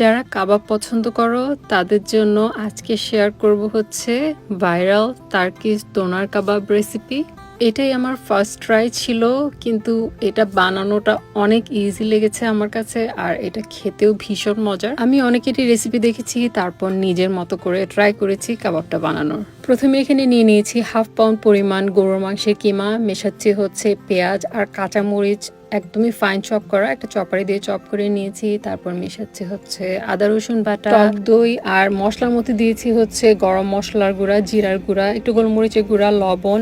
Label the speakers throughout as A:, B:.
A: যারা কাবাব পছন্দ করো তাদের জন্য আজকে শেয়ার করব হচ্ছে ভাইরাল টার্কিশ ডোনার কাবাব রেসিপি। এটাই আমার ফার্স্ট ট্রাই ছিল, কিন্তু এটা বানানোটা অনেক ইজি লেগেছে আমার কাছে, আর এটা খেতেও ভীষণ মজার। আমি অনেকেরই রেসিপি দেখেছি, তারপর নিজের মতো করে ট্রাই করেছি কাবাবটা বানানোর। প্রথমে এখানে নিয়ে নিয়েছি 1/2 পাউন্ড পরিমাণ গরুর মাংসের কিমা, মেশাচ্ছি হচ্ছে পেঁয়াজ আর কাঁচামরিচ একদমই ফাইন চপ করা, একটা চপারে দিয়ে চপ করে নিয়েছি। তারপর মেশাচ্ছি হচ্ছে আদা রসুন বাটা, টক দই, আর মশলার মধ্যে দিয়েছি হচ্ছে গরম মশলার গুঁড়া, জিরার গুঁড়া, একটু গোলমরিচের গুঁড়া, লবণ,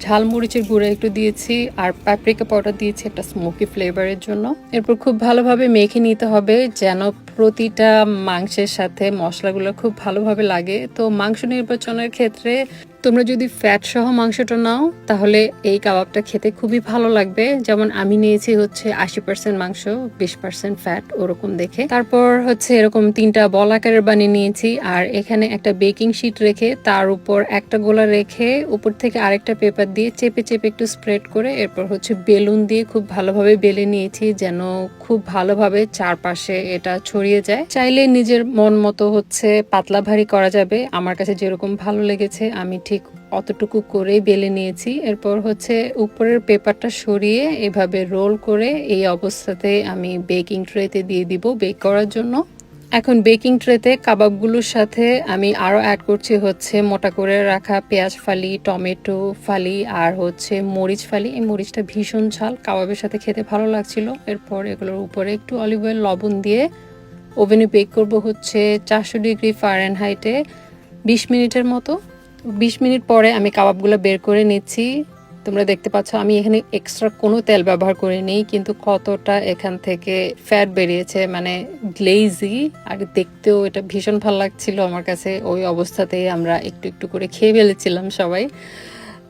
A: ঝালমরিচের গুঁড়া একটু দিয়েছি, আর পাপরিকা পাউডার দিয়েছি একটা স্মোকি ফ্লেভারের জন্য। এরপর খুব ভালোভাবে মেখে নিতে হবে যেন প্রতিটা মাংসের সাথে মশলাগুলো খুব ভালোভাবে লাগে। তো মাংস নির্বাচনের ক্ষেত্রে তোমরা যদি ফ্যাট সহ মাংসটা নাও তাহলে এই কাবাবটা খেতে খুবই ভালো লাগবে। যেমন আমি নিয়েছি হচ্ছে 80% মাংস, 20% ফ্যাট, ওরকম দেখে। তারপর হচ্ছে এরকম 3টা বল আকারের বানিয়ে নিয়েছি, আর এখানে একটা বেকিং শিট রেখে তার উপর একটা গোলা রেখে উপর থেকে আরেকটা পেপার দিয়ে চেপে চেপে একটু স্প্রেড করে এরপর হচ্ছে বেলুন দিয়ে খুব ভালোভাবে বেলে নিয়েছি যেন খুব ভালোভাবে চারপাশে এটা ছড়িয়ে যায়। চাইলে নিজের মন মতো হচ্ছে পাতলা ভারী করা যাবে, আমার কাছে যেরকম ভালো লেগেছে আমি ঠিক অতটুকু করেই বেলে নিয়েছি। এরপর হচ্ছে উপরের পেপারটা সরিয়ে এভাবে রোল করে এই অবস্থাতে আমি বেকিং ট্রেতে দিয়ে দিব বেক করার জন্য। এখন বেকিং ট্রেতে কাবাবগুলোর সাথে আমি আরও অ্যাড করছি হচ্ছে মোটা করে রাখা পেঁয়াজ ফালি, টমেটো ফালি, আর হচ্ছে মরিচ ফালি। এই মরিচটা ভীষণ ঝাল, কাবাবের সাথে খেতে ভালো লাগছিল। এরপর এগুলোর উপরে একটু অলিভ অয়েল, লবণ দিয়ে ওভেনে বেক করব হচ্ছে 400 ডিগ্রি ফারেনহাইটে 20 মিনিটের মতো। 20 মিনিট পরে আমি কাবাবগুলো বের করে নিচ্ছি। তোমরা দেখতে পাচ্ছ আমি এখানে এক্সট্রা কোনো তেল ব্যবহার করিনি, কিন্তু কতটা এখান থেকে ফ্যাট বেরিয়েছে, মানে গ্লেজি, আর দেখতেও এটা ভীষণ ভালো লাগছিল আমার কাছে। ওই অবস্থাতেই আমরা একটু একটু করে খেয়ে ফেলেছিলাম সবাই।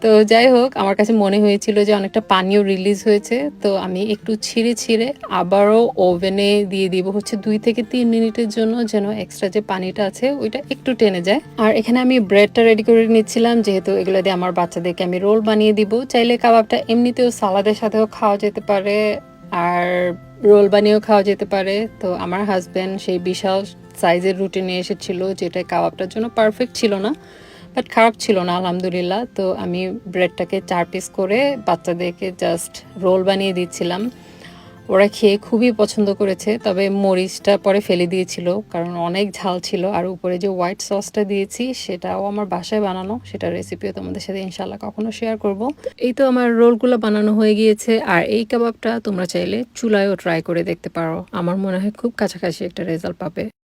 A: তো যাই হোক, আমার কাছে মনে হয়েছিল যে অনেকটা পানিও রিলিজ হয়েছে, তো আমি একটু ছিঁড়ে ছিঁড়ে আবারও ওভেনে দিয়ে দিব হচ্ছে 2 থেকে 3 মিনিটের জন্য, যেন এক্সট্রা যে পানিটা আছে ওইটা একটু টেনে যায়। আর এখানে আমি ব্রেডটা রেডি করে নিচ্ছিলাম, যেহেতু এগুলো দিয়ে আমার বাচ্চাদেরকে আমি রোল বানিয়ে দিব। চাইলে কাবাবটা এমনিতেও সালাদের সাথেও খাওয়া যেতে পারে, আর রোল বানিয়েও খাওয়া যেতে পারে। তো আমার হাজব্যান্ড সেই বিশাল সাইজের রুটি নিয়ে এসেছিল, যেটা কাবাবটার জন্য পারফেক্ট ছিল না, বাট খারাপ ছিল না আলহামদুলিল্লাহ। তো আমি ব্রেডটাকে 4 পিস করে বাচ্চাদেরকে জাস্ট রোল বানিয়ে দিচ্ছিলাম। ওরা খেয়ে খুবই পছন্দ করেছে, তবে মরিচটা পরে ফেলে দিয়েছিল কারণ অনেক ঝাল ছিল। আর উপরে যে হোয়াইট সসটা দিয়েছি সেটাও আমার বাসায় বানানো, সেটার রেসিপিও তোমাদের সাথে ইনশাল্লাহ কখনো শেয়ার করব। এই তো আমার রোলগুলো বানানো হয়ে গিয়েছে, আর এই কাবাবটা তোমরা চাইলে চুলায়ও ট্রাই করে দেখতে পারো, আমার মনে হয় খুব কাছাকাছি একটা রেজাল্ট পাবে।